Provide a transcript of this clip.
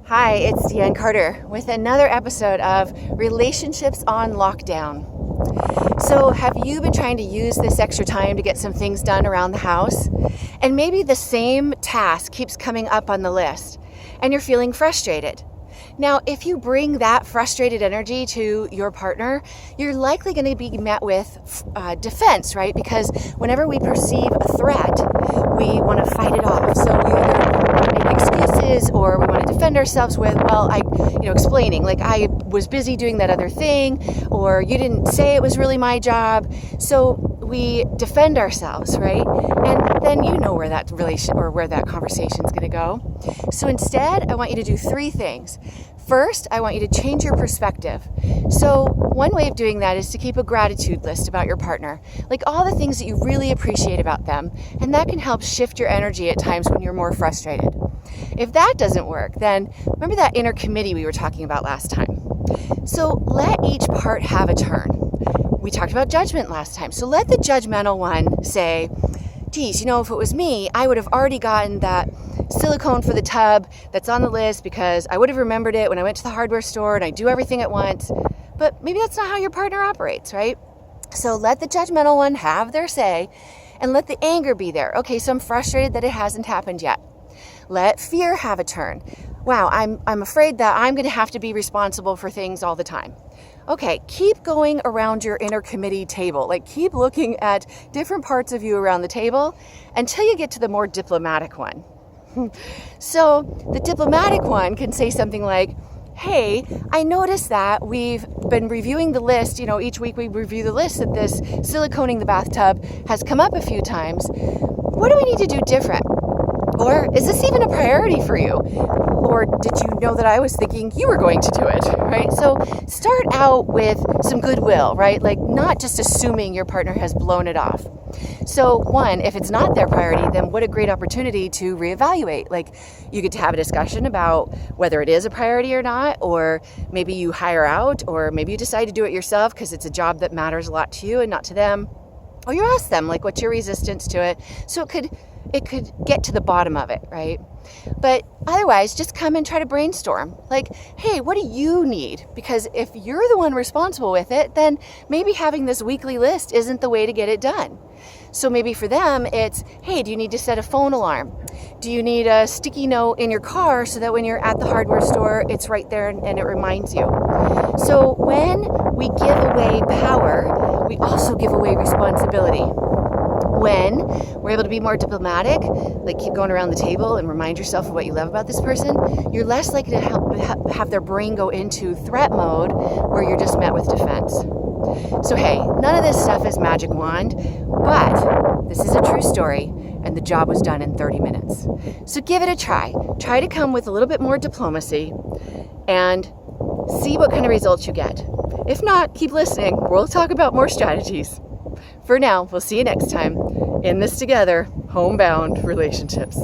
Hi, it's Deanne Carter with another episode of Relationships on Lockdown. So, have you been trying to use this extra time to get some things done around the house? And maybe the same task keeps coming up on the list and you're feeling frustrated. Now, if you bring that frustrated energy to your partner, you're likely going to be met with defense, right? Because whenever we perceive a threat, we want to fight it off. So we either want to make excuses or we want to defend ourselves with, explaining, like I was busy doing that other thing, or you didn't say it was really my job. So we defend ourselves, right? And then you know where that where that conversation is going to go. So instead, I want you to do three things. First, I want you to change your perspective. So one way of doing that is to keep a gratitude list about your partner, like all the things that you really appreciate about them, and that can help shift your energy at times when you're more frustrated. If that doesn't work, then remember that inner committee we were talking about last time. So let each part have a turn. We talked about judgment last time. So let the judgmental one say, geez, if it was me, I would have already gotten that silicone for the tub that's on the list because I would have remembered it when I went to the hardware store and I do everything at once. But maybe that's not how your partner operates, right? So let the judgmental one have their say and let the anger be there. Okay, so I'm frustrated that it hasn't happened yet. Let fear have a turn. Wow, I'm afraid that I'm going to have to be responsible for things all the time. Okay, keep going around your inner committee table. Like keep looking at different parts of you around the table until you get to the more diplomatic one. So the diplomatic one can say something like, hey, I noticed that we've been reviewing the list. Each week we review the list that this siliconing the bathtub has come up a few times. What do we need to do different? Or is this even a priority for you? Or did you know that I was thinking you were going to do it, right? So start out with some goodwill, right? Like not just assuming your partner has blown it off. So one, if it's not their priority, then what a great opportunity to reevaluate. Like you get to have a discussion about whether it is a priority or not, or maybe you hire out, or maybe you decide to do it yourself because it's a job that matters a lot to you and not to them. Or you ask them, like, what's your resistance to it? So it could get to the bottom of it, right? But otherwise, just come and try to brainstorm. Like, hey, what do you need? Because if you're the one responsible with it, then maybe having this weekly list isn't the way to get it done. So maybe for them, it's, hey, do you need to set a phone alarm? Do you need a sticky note in your car so that when you're at the hardware store, it's right there and it reminds you? So when we give away power, we also give away responsibility. When we're able to be more diplomatic, like keep going around the table and remind yourself of what you love about this person, you're less likely to have their brain go into threat mode where you're just met with defense. So hey, none of this stuff is magic wand, but this is a true story and the job was done in 30 minutes. So give it a try. Try to come with a little bit more diplomacy and see what kind of results you get. If not, keep listening. We'll talk about more strategies. For now, we'll see you next time in this together, homebound relationships.